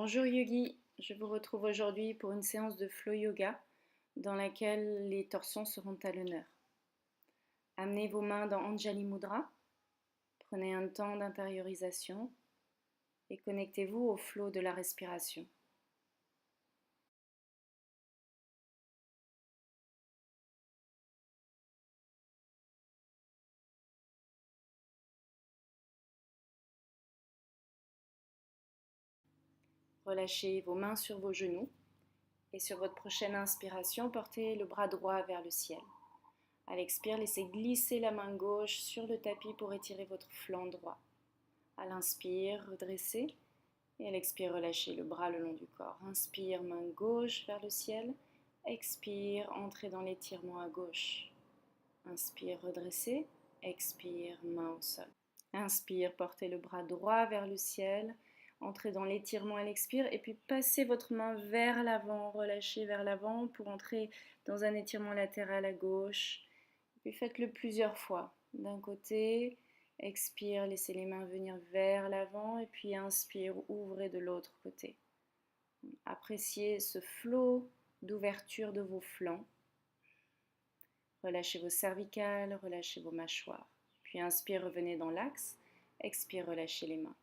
Bonjour Yogi, je vous retrouve aujourd'hui pour une séance de flow yoga dans laquelle les torsions seront à l'honneur. Amenez vos mains dans Anjali Mudra, prenez un temps d'intériorisation et connectez-vous au flow de la respiration. Relâchez vos mains sur vos genoux et sur votre prochaine inspiration, portez le bras droit vers le ciel. À l'expire, laissez glisser la main gauche sur le tapis pour étirer votre flanc droit. À l'inspire, redressez et à l'expire, relâchez le bras le long du corps. Inspire, main gauche vers le ciel. Expire, entrez dans l'étirement à gauche. Inspire, redressez. Expire, main au sol. Inspire, portez le bras droit vers le ciel. Entrez dans l'étirement à l'expire et puis passez votre main vers l'avant, relâchez vers l'avant pour entrer dans un étirement latéral à gauche. Puis faites-le plusieurs fois. D'un côté, expire, laissez les mains venir vers l'avant et puis inspire, ouvrez de l'autre côté. Appréciez ce flot d'ouverture de vos flancs. Relâchez vos cervicales, relâchez vos mâchoires. Puis inspire, revenez dans l'axe. Expire, relâchez les mains.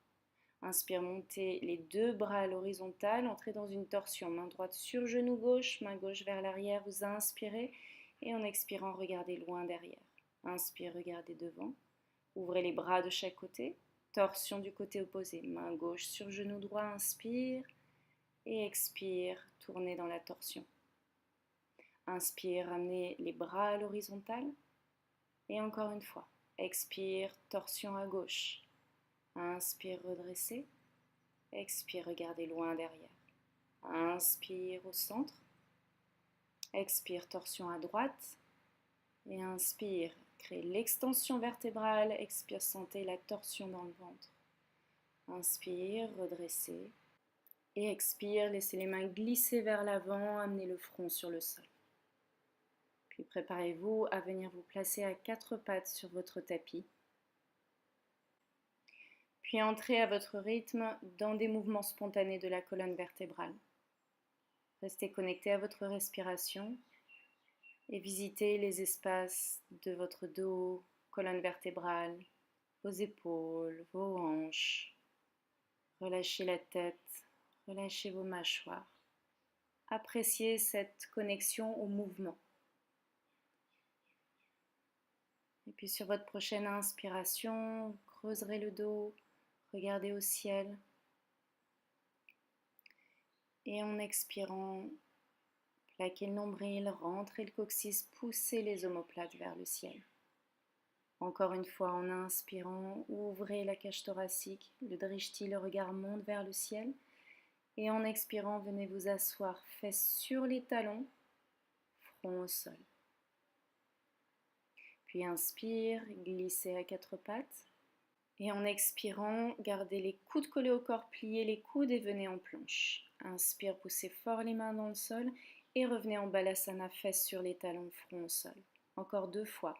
Inspire, montez les deux bras à l'horizontale, entrez dans une torsion. Main droite sur genou gauche, main gauche vers l'arrière. Vous inspirez et en expirant, regardez loin derrière. Inspire, regardez devant. Ouvrez les bras de chaque côté. Torsion du côté opposé. Main gauche sur genou droit, inspire. Et expire, tournez dans la torsion. Inspire, ramenez les bras à l'horizontale. Et encore une fois. Expire, torsion à gauche. Inspire, redressez. Expire, regardez loin derrière. Inspire au centre. Expire, torsion à droite. Et inspire, créez l'extension vertébrale. Expire, sentez la torsion dans le ventre. Inspire, redressez. Et expire, laissez les mains glisser vers l'avant, amenez le front sur le sol. Puis préparez-vous à venir vous placer à quatre pattes sur votre tapis. Puis entrez à votre rythme dans des mouvements spontanés de la colonne vertébrale. Restez connecté à votre respiration et visitez les espaces de votre dos, colonne vertébrale, vos épaules, vos hanches. Relâchez la tête, relâchez vos mâchoires. Appréciez cette connexion au mouvement. Et puis sur votre prochaine inspiration, vous creuserez le dos, regardez au ciel. Et en expirant, plaquez le nombril, rentrez le coccyx, poussez les omoplates vers le ciel. Encore une fois, en inspirant, ouvrez la cage thoracique, le drishti, le regard monte vers le ciel. Et en expirant, venez vous asseoir, fesses sur les talons, front au sol. Puis inspire, glissez à quatre pattes. Et en expirant, gardez les coudes collés au corps, pliez les coudes et venez en planche. Inspire, poussez fort les mains dans le sol et revenez en balasana, fesses sur les talons, front au sol. Encore deux fois.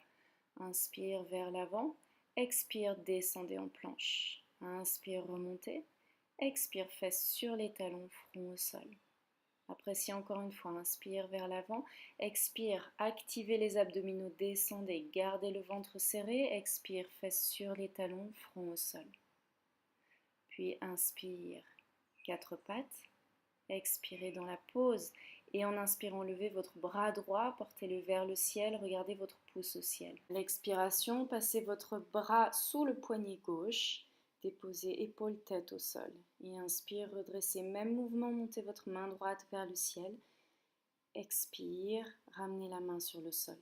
Inspire vers l'avant, expire, descendez en planche. Inspire, remontez. Expire, fesses sur les talons, front au sol. Appréciez encore une fois, inspire vers l'avant, expire, activez les abdominaux, descendez, gardez le ventre serré, expire, fesses sur les talons, front au sol. Puis inspire, quatre pattes, expirez dans la pause et en inspirant, levez votre bras droit, portez-le vers le ciel, regardez votre pouce au ciel. À l'expiration, passez votre bras sous le poignet gauche. Déposez épaule-tête au sol. Et inspire, redressez. Même mouvement, montez votre main droite vers le ciel. Expire, ramenez la main sur le sol.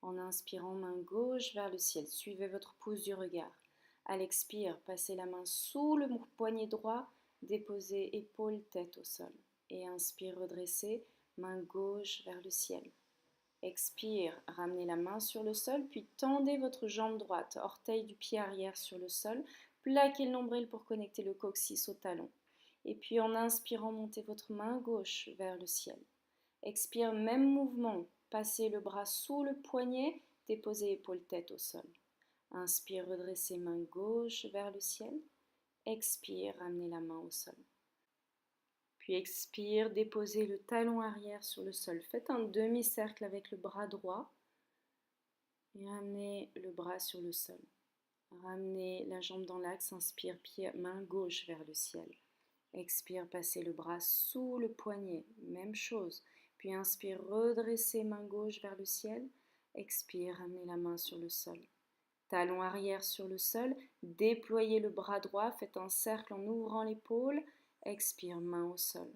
En inspirant, main gauche vers le ciel. Suivez votre pouce du regard. À l'expire, passez la main sous le poignet droit. Déposez épaule-tête au sol. Et inspire, redressez. Main gauche vers le ciel. Expire, ramenez la main sur le sol, puis tendez votre jambe droite, orteil du pied arrière sur le sol. Plaquez le nombril pour connecter le coccyx au talon. Et puis en inspirant, montez votre main gauche vers le ciel. Expire, même mouvement. Passez le bras sous le poignet, déposez épaule-tête au sol. Inspire, redressez main gauche vers le ciel. Expire, ramenez la main au sol. Puis expire, déposez le talon arrière sur le sol. Faites un demi-cercle avec le bras droit et amenez le bras sur le sol. Ramenez la jambe dans l'axe, inspire, main gauche vers le ciel. Expire, passez le bras sous le poignet, même chose. Puis inspire, redressez main gauche vers le ciel. Expire, ramenez la main sur le sol. Talon arrière sur le sol, déployez le bras droit, faites un cercle en ouvrant l'épaule. Expire, main au sol.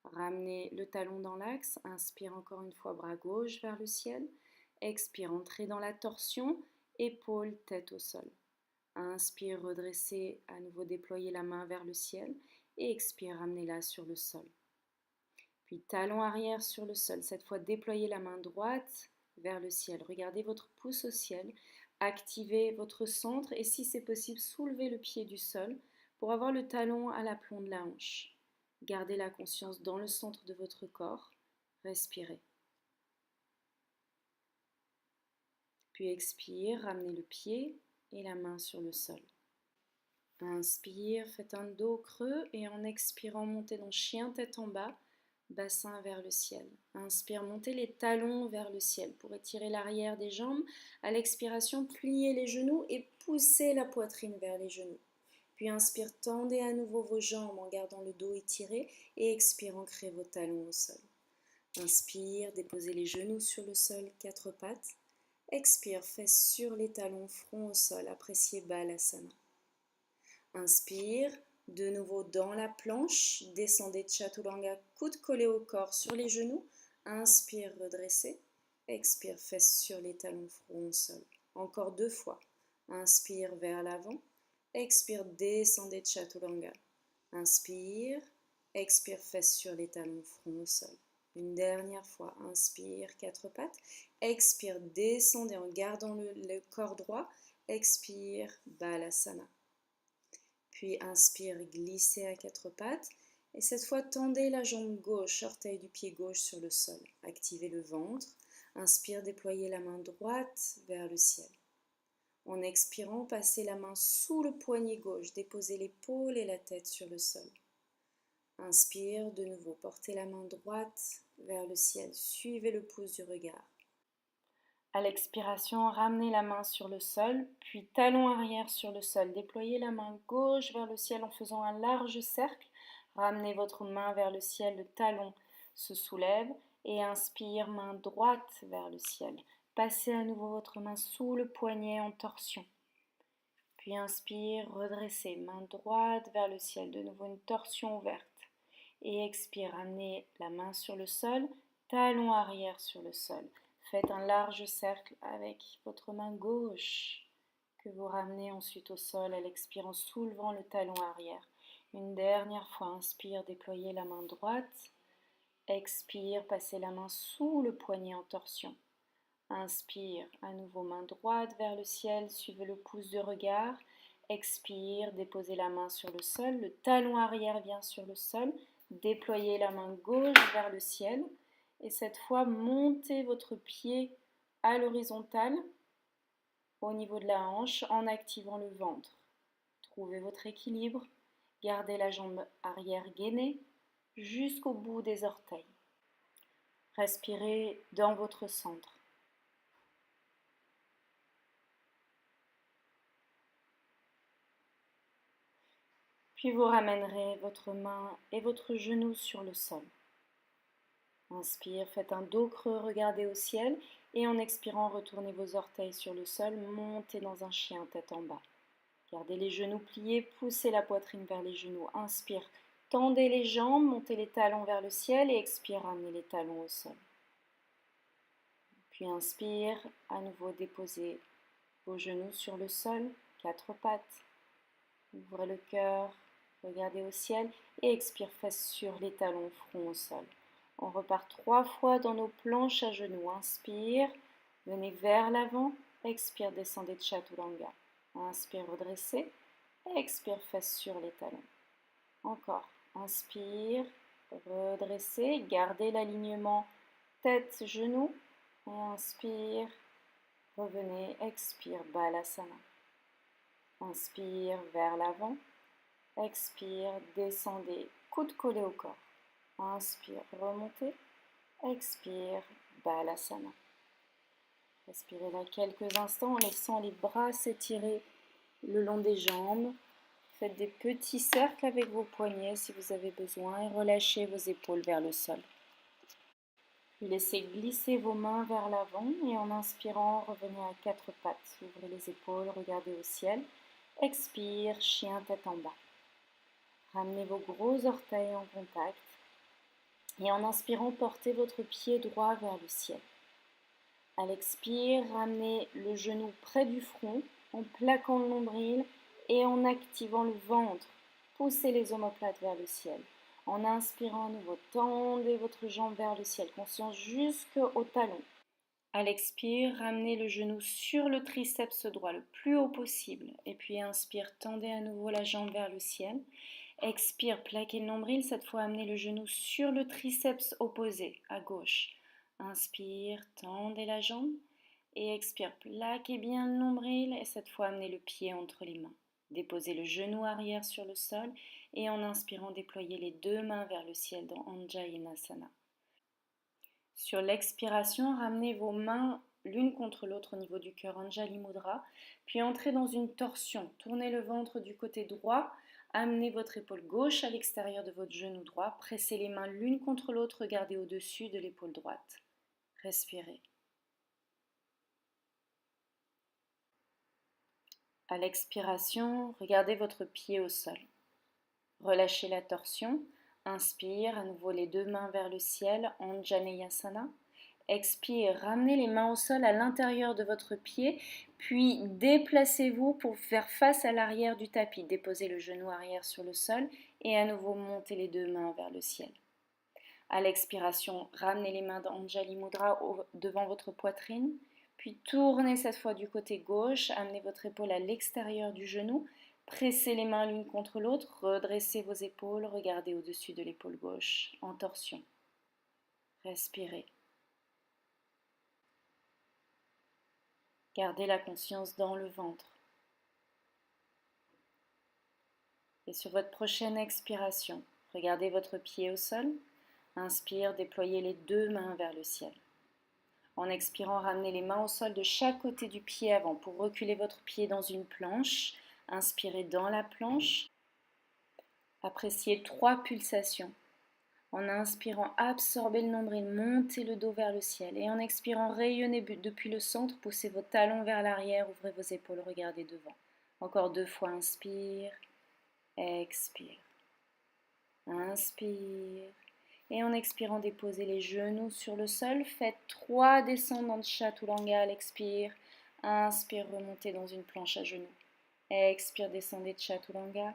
Ramenez le talon dans l'axe, inspire encore une fois, bras gauche vers le ciel. Expire, entrez dans la torsion, épaule, tête au sol. Inspire, redressez, à nouveau déployez la main vers le ciel et expire, ramenez-la sur le sol. Puis talon arrière sur le sol, cette fois déployez la main droite vers le ciel. Regardez votre pouce au ciel, activez votre centre et si c'est possible, soulevez le pied du sol pour avoir le talon à l'aplomb de la hanche. Gardez la conscience dans le centre de votre corps, respirez. Puis expire, ramenez le pied et la main sur le sol. Inspire, faites un dos creux et en expirant, montez dans chien tête en bas, bassin vers le ciel. Inspire, montez les talons vers le ciel pour étirer l'arrière des jambes. À l'expiration, pliez les genoux et poussez la poitrine vers les genoux. Puis inspire, tendez à nouveau vos jambes en gardant le dos étiré et expire, ancrez vos talons au sol. Inspire, déposez les genoux sur le sol, quatre pattes. Expire, fesses sur les talons, front au sol, appréciez Balasana. Inspire, de nouveau dans la planche, descendez Chaturanga, coude collé au corps sur les genoux. Inspire, redressez. Expire, fesses sur les talons, front au sol. Encore 2 fois. Inspire vers l'avant. Expire, descendez Chaturanga. Inspire, expire, fesses sur les talons, front au sol. Une dernière fois, inspire, 4 pattes. Expire, descendez en gardant le corps droit. Expire, Balasana. Puis inspire, glissez à 4 pattes. Et cette fois, tendez la jambe gauche, orteil du pied gauche sur le sol. Activez le ventre. Inspire, déployez la main droite vers le ciel. En expirant, passez la main sous le poignet gauche. Déposez l'épaule et la tête sur le sol. Inspire, de nouveau, portez la main droite vers le ciel. Suivez le pouce du regard. À l'expiration, ramenez la main sur le sol, puis talon arrière sur le sol. Déployez la main gauche vers le ciel en faisant un large cercle. Ramenez votre main vers le ciel, le talon se soulève et inspire, main droite vers le ciel. Passez à nouveau votre main sous le poignet en torsion. Puis inspire, redressez, main droite vers le ciel, de nouveau une torsion ouverte. Et expire, ramenez la main sur le sol, talon arrière sur le sol. Faites un large cercle avec votre main gauche que vous ramenez ensuite au sol à l'expire en soulevant le talon arrière. Une dernière fois, inspire, déployez la main droite. Expire, passez la main sous le poignet en torsion. Inspire, à nouveau main droite vers le ciel, suivez le pouce de regard. Expire, déposez la main sur le sol, le talon arrière vient sur le sol. Déployez la main gauche vers le ciel. Et cette fois, montez votre pied à l'horizontale au niveau de la hanche en activant le ventre. Trouvez votre équilibre. Gardez la jambe arrière gainée jusqu'au bout des orteils. Respirez dans votre centre. Puis vous ramènerez votre main et votre genou sur le sol. Inspire, faites un dos creux, regardez au ciel et en expirant, retournez vos orteils sur le sol, montez dans un chien tête en bas. Gardez les genoux pliés, poussez la poitrine vers les genoux. Inspire, tendez les jambes, montez les talons vers le ciel et expire, ramenez les talons au sol. Puis inspire, à nouveau déposez vos genoux sur le sol, 4 pattes. Ouvrez le cœur, regardez au ciel et expire, fesses sur les talons, front au sol. On repart 3 fois dans nos planches à genoux. Inspire, venez vers l'avant. Expire, descendez de Chaturanga. Inspire, redressez. Expire, fesses sur les talons. Encore. Inspire, redressez. Gardez l'alignement tête, genoux. Et inspire, revenez. Expire, Balasana. Inspire vers l'avant. Expire, descendez, coude collé au corps. Inspire, remontez. Expire, Balasana. Respirez là quelques instants en laissant les bras s'étirer le long des jambes. Faites des petits cercles avec vos poignets si vous avez besoin et relâchez vos épaules vers le sol. Puis laissez glisser vos mains vers l'avant et en inspirant, revenez à quatre pattes. Ouvrez les épaules, regardez au ciel. Expire, chien tête en bas. Ramenez vos gros orteils en contact. Et en inspirant, portez votre pied droit vers le ciel. À l'expire, ramenez le genou près du front en plaquant le nombril et en activant le ventre. Poussez les omoplates vers le ciel. En inspirant à nouveau, tendez votre jambe vers le ciel, conscience jusqu'au talon. À l'expire, ramenez le genou sur le triceps droit le plus haut possible. Et puis inspire, tendez à nouveau la jambe vers le ciel. Expire, plaquez le nombril, cette fois amenez le genou sur le triceps opposé, à gauche. Inspire, tendez la jambe. Et expire, plaquez bien le nombril et cette fois amenez le pied entre les mains. Déposez le genou arrière sur le sol et en inspirant, déployez les deux mains vers le ciel dans Anjayanasana. Sur l'expiration, ramenez vos mains l'une contre l'autre au niveau du cœur, Anjali Mudra, puis entrez dans une torsion. Tournez le ventre du côté droit, amenez votre épaule gauche à l'extérieur de votre genou droit, pressez les mains l'une contre l'autre, regardez au-dessus de l'épaule droite. Respirez. À l'expiration, regardez votre pied au sol. Relâchez la torsion. Inspire, à nouveau les deux mains vers le ciel, Anjaneyasana. Expire, ramenez les mains au sol à l'intérieur de votre pied, puis déplacez-vous pour faire face à l'arrière du tapis. Déposez le genou arrière sur le sol et à nouveau montez les deux mains vers le ciel. À l'expiration, ramenez les mains d'Anjali Mudra devant votre poitrine, puis tournez cette fois du côté gauche, amenez votre épaule à l'extérieur du genou, pressez les mains l'une contre l'autre, redressez vos épaules, regardez au-dessus de l'épaule gauche, en torsion. Respirez. Gardez la conscience dans le ventre. Et sur votre prochaine expiration, regardez votre pied au sol. Inspire, déployez les deux mains vers le ciel. En expirant, ramenez les mains au sol de chaque côté du pied avant pour reculer votre pied dans une planche. Inspirez dans la planche. Appréciez 3 pulsations. En inspirant, absorbez le nombril, montez le dos vers le ciel. Et en expirant, rayonnez depuis le centre, poussez vos talons vers l'arrière, ouvrez vos épaules, regardez devant. Encore 2 fois, inspire, expire. Inspire. Et en expirant, déposez les genoux sur le sol. Faites 3 descendants de Chaturanga à l'expire. Inspire, remontez dans une planche à genoux. Expire, descendez de Chaturanga.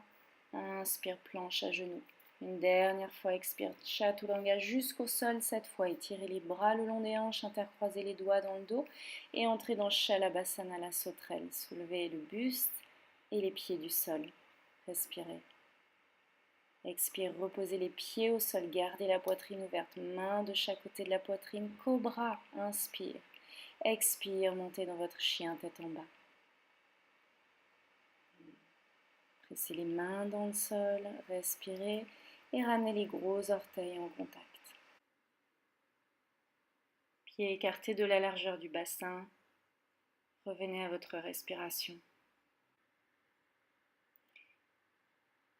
Inspire, planche à genoux. Une dernière fois, expire, Chaturanga jusqu'au sol. Cette fois, étirez les bras le long des hanches, intercroisez les doigts dans le dos et entrez dans Shalabhasana, la sauterelle. Soulevez le buste et les pieds du sol. Respirez. Expire, reposez les pieds au sol, gardez la poitrine ouverte, main de chaque côté de la poitrine, cobra, inspire. Expire, montez dans votre chien tête en bas. Pressez les mains dans le sol, respirez et ramenez les gros orteils en contact. Pieds écartés de la largeur du bassin, revenez à votre respiration.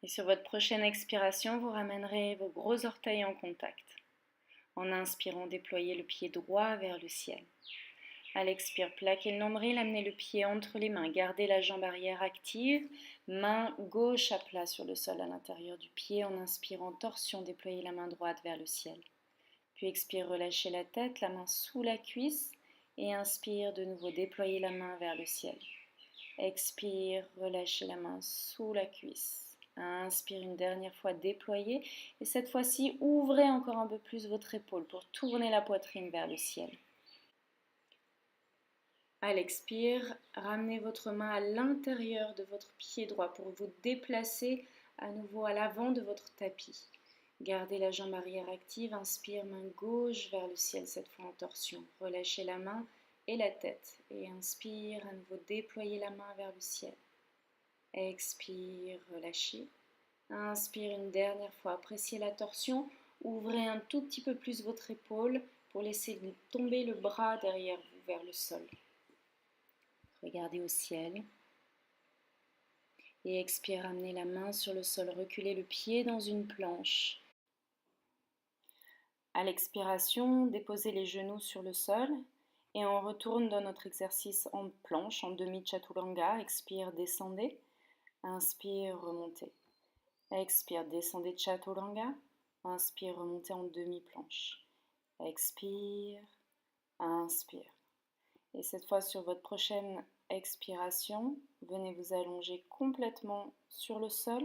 Et sur votre prochaine expiration, vous ramènerez vos gros orteils en contact. En inspirant, déployez le pied droit vers le ciel. À l'expire, plaquez le nombril, amenez le pied entre les mains, gardez la jambe arrière active, main gauche à plat sur le sol à l'intérieur du pied. En inspirant, torsion, déployez la main droite vers le ciel. Puis expire, relâchez la tête, la main sous la cuisse et inspire, de nouveau, déployez la main vers le ciel. Expire, relâchez la main sous la cuisse. Inspire une dernière fois, déployez et cette fois-ci, ouvrez encore un peu plus votre épaule pour tourner la poitrine vers le ciel. À l'expire, ramenez votre main à l'intérieur de votre pied droit pour vous déplacer à nouveau à l'avant de votre tapis. Gardez la jambe arrière active, inspire, main gauche vers le ciel, cette fois en torsion. Relâchez la main et la tête et inspire, à nouveau déployez la main vers le ciel. Expire, relâchez. Inspire une dernière fois, appréciez la torsion Ouvrez un tout petit peu plus votre épaule pour laisser tomber le bras derrière vous vers le sol. Regardez au ciel. Et expire, amenez la main sur le sol, reculez le pied dans une planche. À l'expiration, déposez les genoux sur le sol et on retourne dans notre exercice en planche, en demi-chaturanga. Expire, descendez. Inspire, remontez. Expire, descendez chaturanga. Inspire, remontez en demi-planche. Expire, inspire. Et cette fois, sur votre prochaine expiration, venez vous allonger complètement sur le sol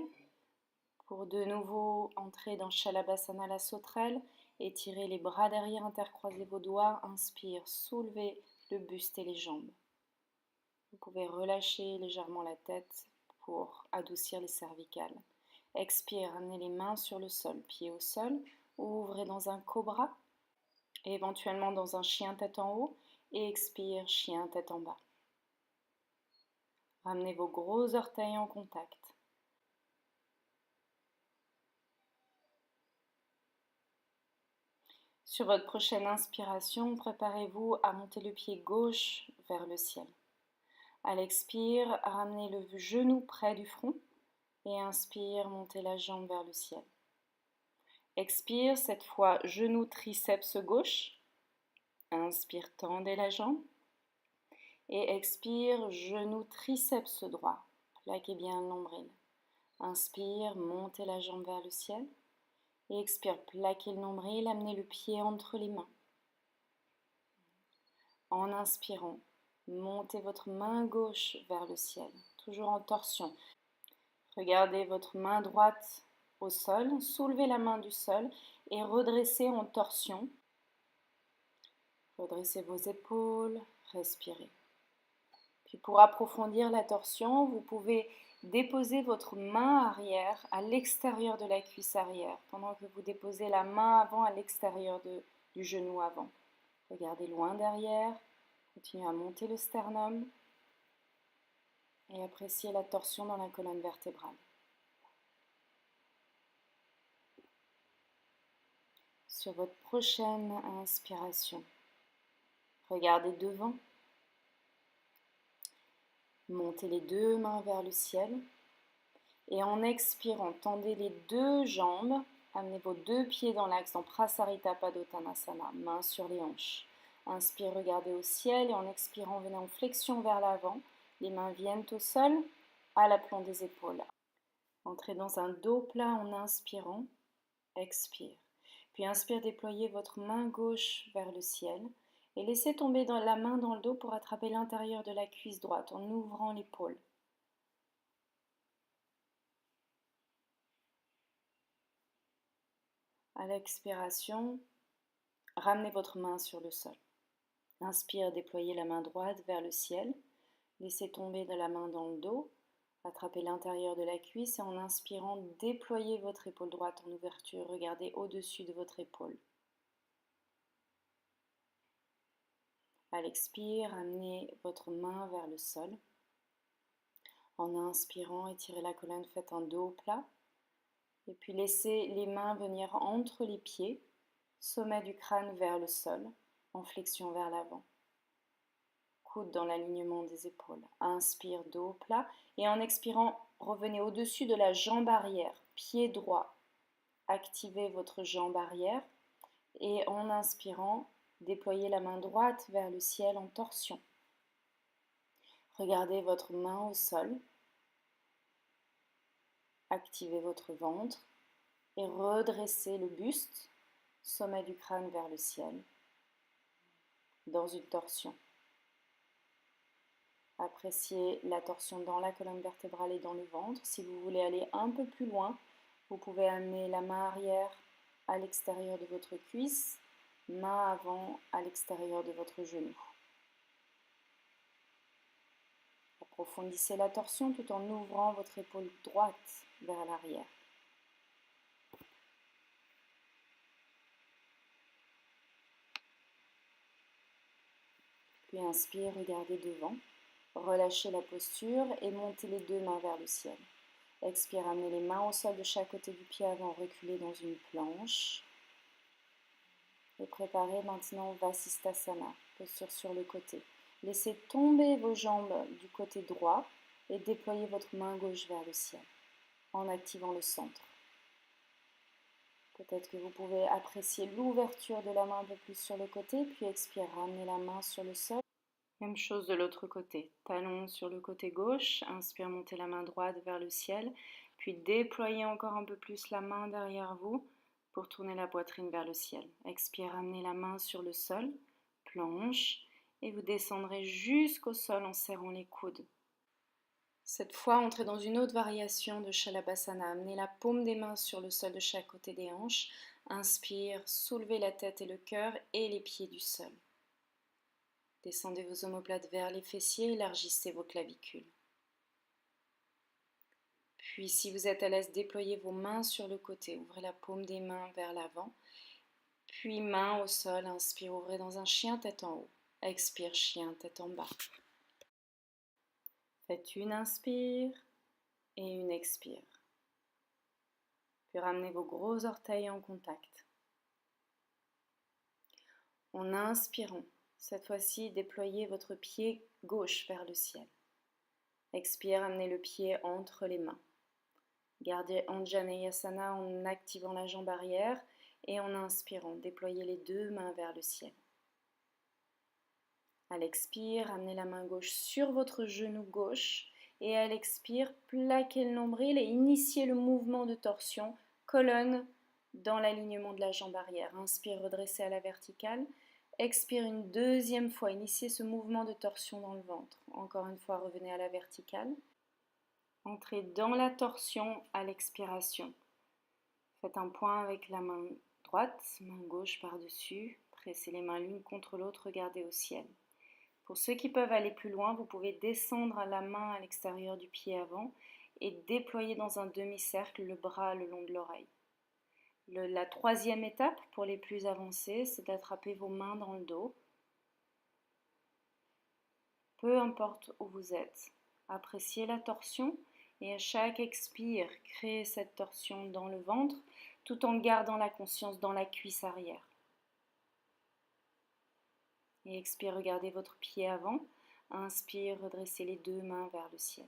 pour de nouveau entrer dans Shalabhasana, la sauterelle. Étirez les bras derrière, intercroisez vos doigts. Inspire, soulevez le buste et les jambes. Vous pouvez relâcher légèrement la tête pour adoucir les cervicales. Expire, amenez les mains sur le sol, pieds au sol. Ouvrez dans un cobra, et éventuellement dans un chien tête en haut. Et expire, chien tête en bas. Ramenez vos gros orteils en contact. Sur votre prochaine inspiration, préparez-vous à monter le pied gauche vers le ciel. À l'expire, ramenez le genou près du front et inspire, montez la jambe vers le ciel. Expire, cette fois genou triceps gauche. Inspire, tendez la jambe. Et expire, genou triceps droit. Plaquez bien le nombril. Inspire, montez la jambe vers le ciel. Et expire, plaquez le nombril, amenez le pied entre les mains. En inspirant, montez votre main gauche vers le ciel, toujours en torsion. Regardez votre main droite au sol, soulevez la main du sol et redressez en torsion. Redressez vos épaules, respirez. Puis pour approfondir la torsion, vous pouvez déposer votre main arrière à l'extérieur de la cuisse arrière, pendant que vous déposez la main avant à l'extérieur du genou avant. Regardez loin derrière, continuez à monter le sternum et appréciez la torsion dans la colonne vertébrale. Sur votre prochaine inspiration, regardez devant. Montez les deux mains vers le ciel et en expirant, tendez les deux jambes, amenez vos deux pieds dans l'axe en Prasarita Padottanasana, mains sur les hanches. Inspire, regardez au ciel et en expirant, venez en flexion vers l'avant. Les mains viennent au sol, à l'aplomb des épaules. Entrez dans un dos plat en inspirant, expire. Puis inspire, déployez votre main gauche vers le ciel. Et laissez tomber la main dans le dos pour attraper l'intérieur de la cuisse droite en ouvrant l'épaule. À l'expiration, ramenez votre main sur le sol. Inspire, déployez la main droite vers le ciel. Laissez tomber la main dans le dos. Attrapez l'intérieur de la cuisse et en inspirant, déployez votre épaule droite en ouverture. Regardez au-dessus de votre épaule. À l'expire, amenez votre main vers le sol. En inspirant, étirez la colonne, faites un dos plat. Et puis laissez les mains venir entre les pieds, sommet du crâne vers le sol, en flexion vers l'avant. Coude dans l'alignement des épaules. Inspire, dos plat. Et en expirant, revenez au-dessus de la jambe arrière, pied droit. Activez votre jambe arrière. Et en inspirant, déployez la main droite vers le ciel en torsion. Regardez votre main au sol. Activez votre ventre et redressez le buste, sommet du crâne vers le ciel, dans une torsion. Appréciez la torsion dans la colonne vertébrale et dans le ventre. Si vous voulez aller un peu plus loin, vous pouvez amener la main arrière à l'extérieur de votre cuisse, main avant à l'extérieur de votre genou. Approfondissez la torsion tout en ouvrant votre épaule droite vers l'arrière. Puis inspire, regardez devant. Relâchez la posture et montez les deux mains vers le ciel. Expire, amenez les mains au sol de chaque côté du pied avant, reculez dans une planche. Et préparez maintenant Vasisthasana, posture sur le côté. Laissez tomber vos jambes du côté droit et déployez votre main gauche vers le ciel en activant le centre. Peut-être que vous pouvez apprécier l'ouverture de la main un peu plus sur le côté, puis expire, ramenez la main sur le sol. Même chose de l'autre côté, talon sur le côté gauche, inspire, montez la main droite vers le ciel, puis déployez encore un peu plus la main derrière vous pour tourner la poitrine vers le ciel. Expire, ramenez la main sur le sol, planche, et vous descendrez jusqu'au sol en serrant les coudes. Cette fois, entrez dans une autre variation de Shalabhasana. Amenez la paume des mains sur le sol de chaque côté des hanches. Inspire, soulevez la tête et le cœur et les pieds du sol. Descendez vos omoplates vers les fessiers, élargissez vos clavicules. Puis, si vous êtes à l'aise, déployez vos mains sur le côté. Ouvrez la paume des mains vers l'avant. Puis, main au sol. Inspire, ouvrez dans un chien tête en haut. Expire, chien tête en bas. Faites une inspire et une expire. Puis ramenez vos gros orteils en contact. En inspirant, cette fois-ci, déployez votre pied gauche vers le ciel. Expire, amenez le pied entre les mains. Gardez Anjaneyasana en activant la jambe arrière et en inspirant, déployez les deux mains vers le ciel. À l'expire, amenez la main gauche sur votre genou gauche et à l'expire, plaquez le nombril et initiez le mouvement de torsion, colonne dans l'alignement de la jambe arrière. Inspire, redressez à la verticale. Expire une deuxième fois, initiez ce mouvement de torsion dans le ventre. Encore une fois, revenez à la verticale. Entrez dans la torsion à l'expiration. Faites un point avec la main droite, main gauche par-dessus. Pressez les mains l'une contre l'autre, regardez au ciel. Pour ceux qui peuvent aller plus loin, vous pouvez descendre la main à l'extérieur du pied avant et déployer dans un demi-cercle le bras le long de l'oreille. La troisième étape, pour les plus avancés, c'est d'attraper vos mains dans le dos. Peu importe où vous êtes, appréciez la torsion et à chaque expire, créez cette torsion dans le ventre tout en gardant la conscience dans la cuisse arrière. Et expire, regardez votre pied avant. Inspire, redressez les deux mains vers le ciel.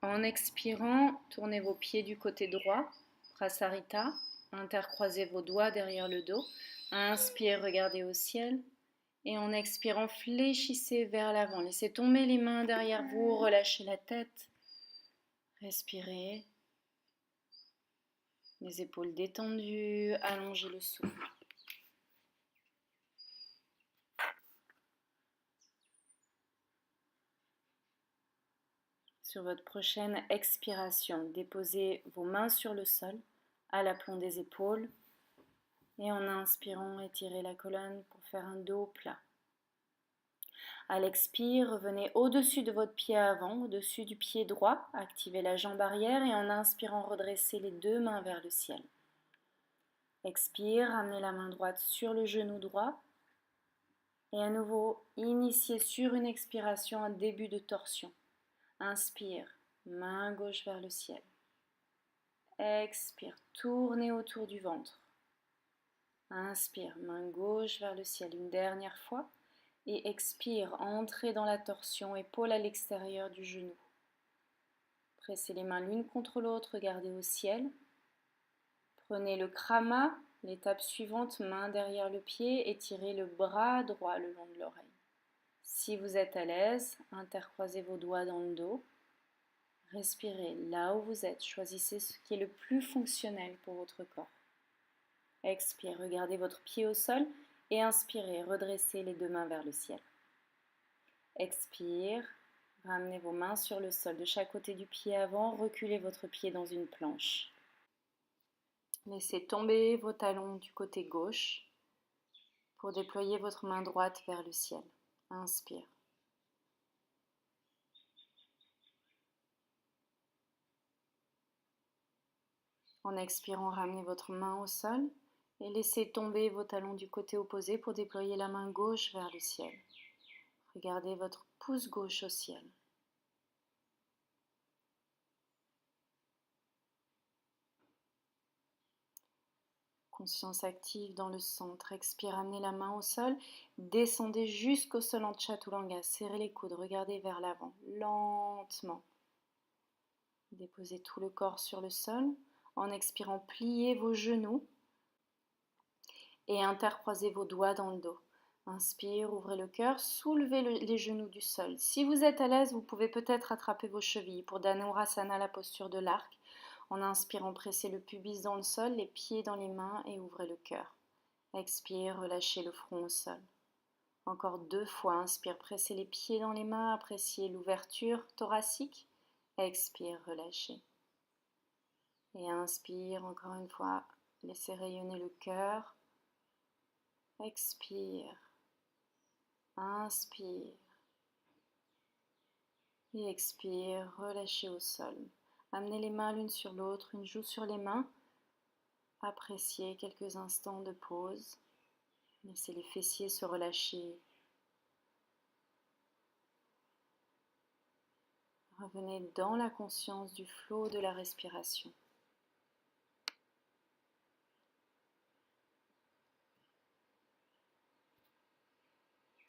En expirant, tournez vos pieds du côté droit, Prasarita. Intercroisez vos doigts derrière le dos. Inspire, regardez au ciel. Et en expirant, fléchissez vers l'avant. Laissez tomber les mains derrière vous, relâchez la tête. Respirez. Les épaules détendues, allongez le souffle. Sur votre prochaine expiration, déposez vos mains sur le sol, à l'aplomb des épaules. Et en inspirant, étirez la colonne pour faire un dos plat. À l'expire, revenez au-dessus de votre pied avant, au-dessus du pied droit. Activez la jambe arrière et en inspirant, redressez les deux mains vers le ciel. Expire, ramenez la main droite sur le genou droit. Et à nouveau, initiez sur une expiration un début de torsion. Inspire, main gauche vers le ciel. Expire, tournez autour du ventre. Inspire, main gauche vers le ciel une dernière fois. Et expire, entrez dans la torsion, épaule à l'extérieur du genou. Pressez les mains l'une contre l'autre, regardez au ciel. Prenez le krama, l'étape suivante, main derrière le pied, étirez le bras droit le long de l'oreille. Si vous êtes à l'aise, intercroisez vos doigts dans le dos. Respirez là où vous êtes, choisissez ce qui est le plus fonctionnel pour votre corps. Expire, regardez votre pied au sol et inspirez, redressez les deux mains vers le ciel. Expire, ramenez vos mains sur le sol de chaque côté du pied avant, reculez votre pied dans une planche. Laissez tomber vos talons du côté gauche pour déployer votre main droite vers le ciel. Inspire. En expirant, ramenez votre main au sol et laissez tomber vos talons du côté opposé pour déployer la main gauche vers le ciel. Regardez votre pouce gauche au ciel. Conscience active dans le centre. Expire, amenez la main au sol. Descendez jusqu'au sol en Chaturanga. Serrez les coudes, regardez vers l'avant. Lentement. Déposez tout le corps sur le sol. En expirant, pliez vos genoux. Et intercroisez vos doigts dans le dos. Inspire, ouvrez le cœur, soulevez les genoux du sol. Si vous êtes à l'aise, vous pouvez peut-être attraper vos chevilles pour Dhanurasana, la posture de l'arc. En inspirant, pressez le pubis dans le sol, les pieds dans les mains et ouvrez le cœur. Expire, relâchez le front au sol. Encore 2 fois, inspire, pressez les pieds dans les mains, appréciez l'ouverture thoracique. Expire, relâchez. Et inspire, encore une fois, laissez rayonner le cœur. Expire. Inspire. Et expire, relâchez au sol. Amenez les mains l'une sur l'autre, une joue sur les mains. Appréciez quelques instants de pause. Laissez les fessiers se relâcher. Revenez dans la conscience du flot de la respiration.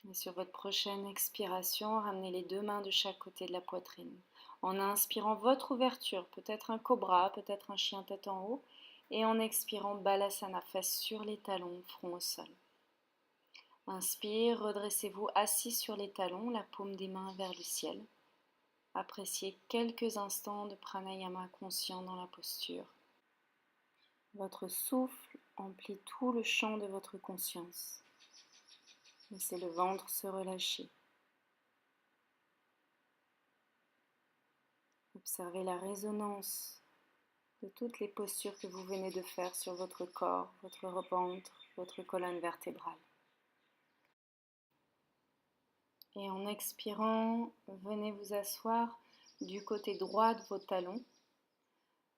Et sur votre prochaine expiration, ramenez les 2 mains de chaque côté de la poitrine. En inspirant votre ouverture, peut-être un cobra, peut-être un chien tête en haut. Et en expirant, Balasana, fesses sur les talons, front au sol. Inspire, redressez-vous assis sur les talons, la paume des mains vers le ciel. Appréciez quelques instants de pranayama conscient dans la posture. Votre souffle emplit tout le champ de votre conscience. Laissez le ventre se relâcher. Observez la résonance de toutes les postures que vous venez de faire sur votre corps, votre ventre, votre colonne vertébrale. Et en expirant, venez vous asseoir du côté droit de vos talons.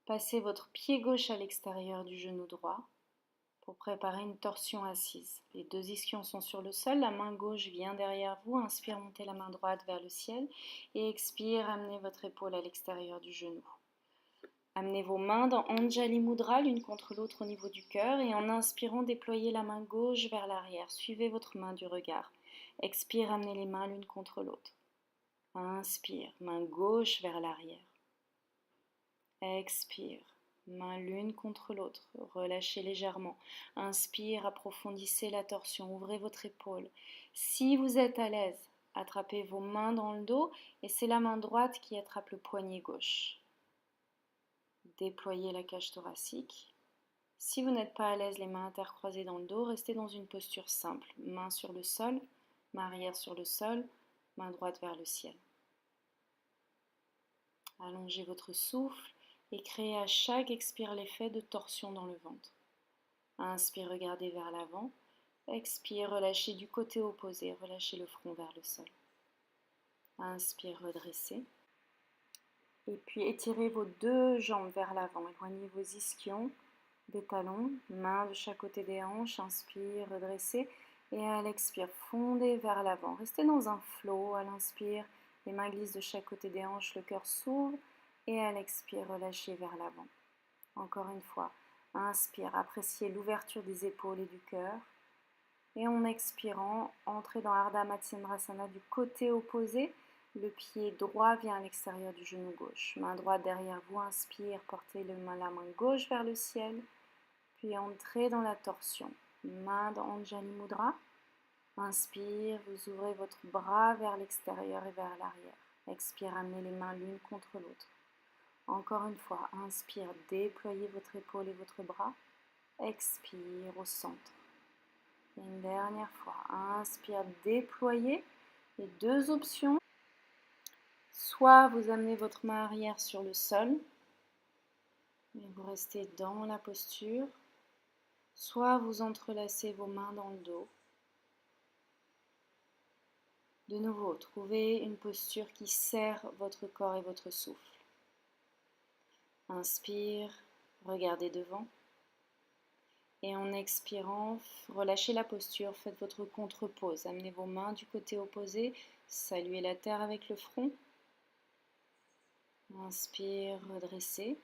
Passez votre pied gauche à l'extérieur du genou droit pour préparer une torsion assise. Les 2 ischions sont sur le sol, la main gauche vient derrière vous. Inspire, montez la main droite vers le ciel et expire, amenez votre épaule à l'extérieur du genou. Amenez vos mains dans Anjali Mudra, l'une contre l'autre au niveau du cœur et en inspirant, déployez la main gauche vers l'arrière. Suivez votre main du regard. Expire, amenez les mains l'une contre l'autre. Inspire, main gauche vers l'arrière. Expire, main l'une contre l'autre. Relâchez légèrement. Inspire, approfondissez la torsion. Ouvrez votre épaule. Si vous êtes à l'aise, attrapez vos mains dans le dos et c'est la main droite qui attrape le poignet gauche. Déployez la cage thoracique. Si vous n'êtes pas à l'aise, les mains intercroisées dans le dos, restez dans une posture simple. Main sur le sol, main arrière sur le sol, main droite vers le ciel. Allongez votre souffle et créez à chaque expire l'effet de torsion dans le ventre. Inspire, regardez vers l'avant. Expire, relâchez du côté opposé, relâchez le front vers le sol. Inspire, redressez. Et puis étirez vos 2 jambes vers l'avant. Éloignez vos ischions des talons, mains de chaque côté des hanches. Inspire, redressez. Et à l'expire, fondez vers l'avant. Restez dans un flot. À l'inspire, les mains glissent de chaque côté des hanches, le cœur s'ouvre. Et à l'expire, relâchez vers l'avant. Encore une fois, inspire, appréciez l'ouverture des épaules et du cœur. Et en expirant, entrez dans Ardha Matsyendrasana du côté opposé. Le pied droit vient à l'extérieur du genou gauche. Main droite derrière vous, inspire, portez la main gauche vers le ciel. Puis entrez dans la torsion. Main dans Anjali Mudra. Inspire, vous ouvrez votre bras vers l'extérieur et vers l'arrière. Expire, amenez les mains l'une contre l'autre. Encore une fois, inspire, déployez votre épaule et votre bras. Expire au centre. Et une dernière fois, inspire, déployez. Les 2 options. Soit vous amenez votre main arrière sur le sol et vous restez dans la posture. Soit vous entrelacez vos mains dans le dos. De nouveau, trouvez une posture qui serre votre corps et votre souffle. Inspire, regardez devant. Et en expirant, relâchez la posture, faites votre contre-pause. Amenez vos mains du côté opposé, saluez la terre avec le front. Inspire, redressez.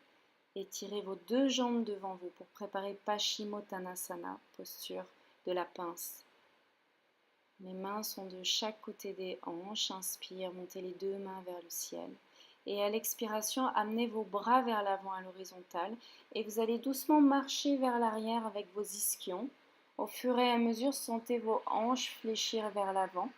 Étirez vos deux jambes devant vous pour préparer Paschimottanasana, posture de la pince. Les mains sont de chaque côté des hanches. Inspire, montez les deux mains vers le ciel. Et à l'expiration, amenez vos bras vers l'avant à l'horizontale. Et vous allez doucement marcher vers l'arrière avec vos ischions. Au fur et à mesure, sentez vos hanches fléchir vers l'avant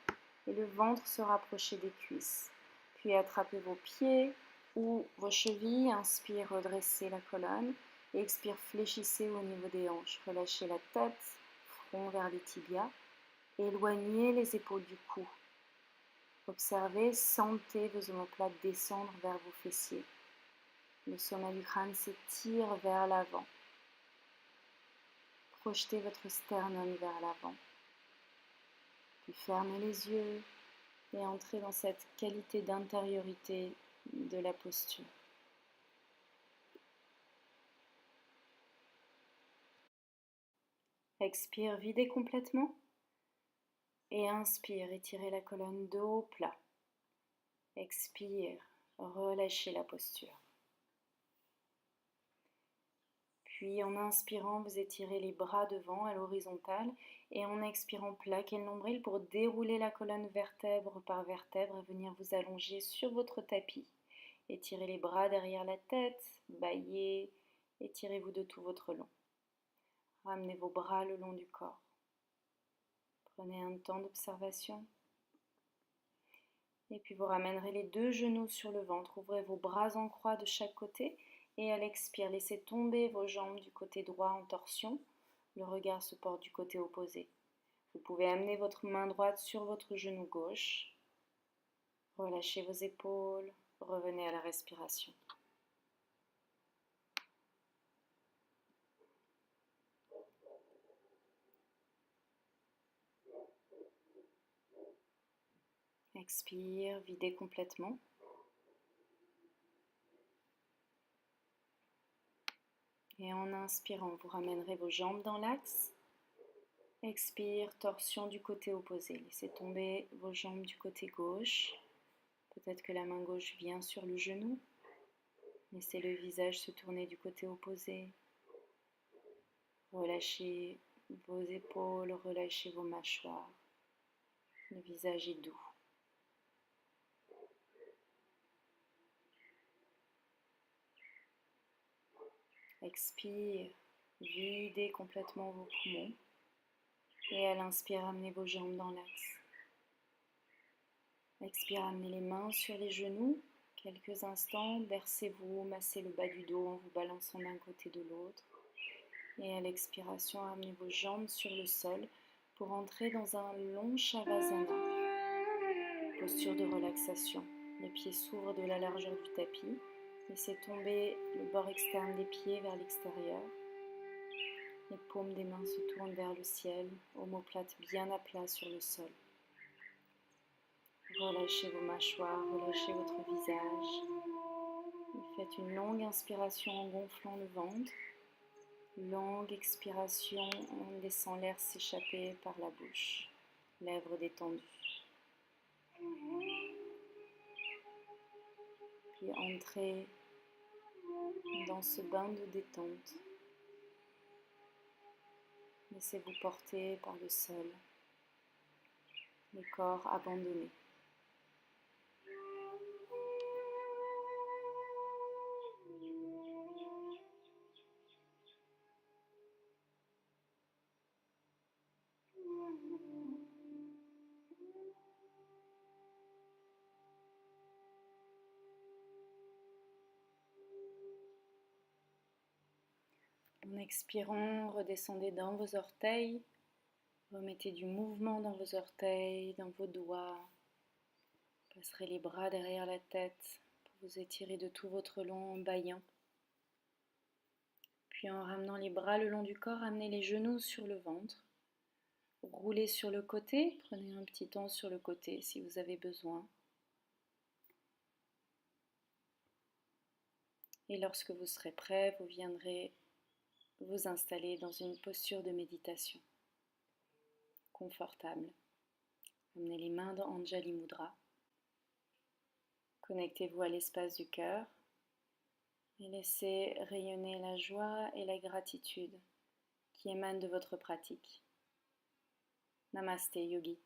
et le ventre se rapprocher des cuisses. Puis attrapez vos pieds ou vos chevilles. Inspire, redressez la colonne. Et expire, fléchissez au niveau des hanches. Relâchez la tête, front vers les tibias. Éloignez les épaules du cou. Observez, sentez vos omoplates descendre vers vos fessiers. Le sommet du crâne s'étire vers l'avant. Projetez votre sternum vers l'avant. Puis fermez les yeux et entrez dans cette qualité d'intériorité de la posture. Expire, videz complètement. Et inspire, étirez la colonne dos plat. Expire, relâchez la posture. Puis en inspirant, vous étirez les bras devant à l'horizontale et en expirant, plaquez le nombril pour dérouler la colonne vertèbre par vertèbre et venir vous allonger sur votre tapis. Étirez les bras derrière la tête, bâillez, étirez-vous de tout votre long. Ramenez vos bras le long du corps. Prenez un temps d'observation. Et puis vous ramènerez les deux genoux sur le ventre. Ouvrez vos bras en croix de chaque côté. Et à l'expire, laissez tomber vos jambes du côté droit en torsion. Le regard se porte du côté opposé. Vous pouvez amener votre main droite sur votre genou gauche. Relâchez vos épaules. Revenez à la respiration. Expire, videz complètement. Et en inspirant, vous ramènerez vos jambes dans l'axe. Expire, torsion du côté opposé. Laissez tomber vos jambes du côté gauche. Peut-être que la main gauche vient sur le genou. Laissez le visage se tourner du côté opposé. Relâchez vos épaules, relâchez vos mâchoires. Le visage est doux. Expire, videz complètement vos poumons. Et à l'inspire, amenez vos jambes dans l'axe. Expire, amenez les mains sur les genoux. Quelques instants, bercez-vous, massez le bas du dos en vous balançant d'un côté de l'autre. Et à l'expiration, amenez vos jambes sur le sol pour entrer dans un long Shavasana. Posture de relaxation. Les pieds s'ouvrent de la largeur du tapis. Laissez tomber le bord externe des pieds vers l'extérieur. Les paumes des mains se tournent vers le ciel, omoplate bien à plat sur le sol. Relâchez vos mâchoires, relâchez votre visage. Faites une longue inspiration en gonflant le ventre. Longue expiration en laissant l'air s'échapper par la bouche. Lèvres détendues. Puis entrez dans ce bain de détente. Laissez-vous porter par le sol. Le corps abandonné. En expirant, redescendez dans vos orteils. Remettez du mouvement dans vos orteils, dans vos doigts. Passerez les bras derrière la tête pour vous étirer de tout votre long en bâillant. Puis en ramenant les bras le long du corps, amenez les genoux sur le ventre. Roulez sur le côté, prenez un petit temps sur le côté si vous avez besoin. Et lorsque vous serez prêt, vous viendrez vous installer dans une posture de méditation confortable. Amenez les mains dans Anjali Mudra. Connectez-vous à l'espace du cœur. Et laissez rayonner la joie et la gratitude qui émanent de votre pratique. Namasté, yogi.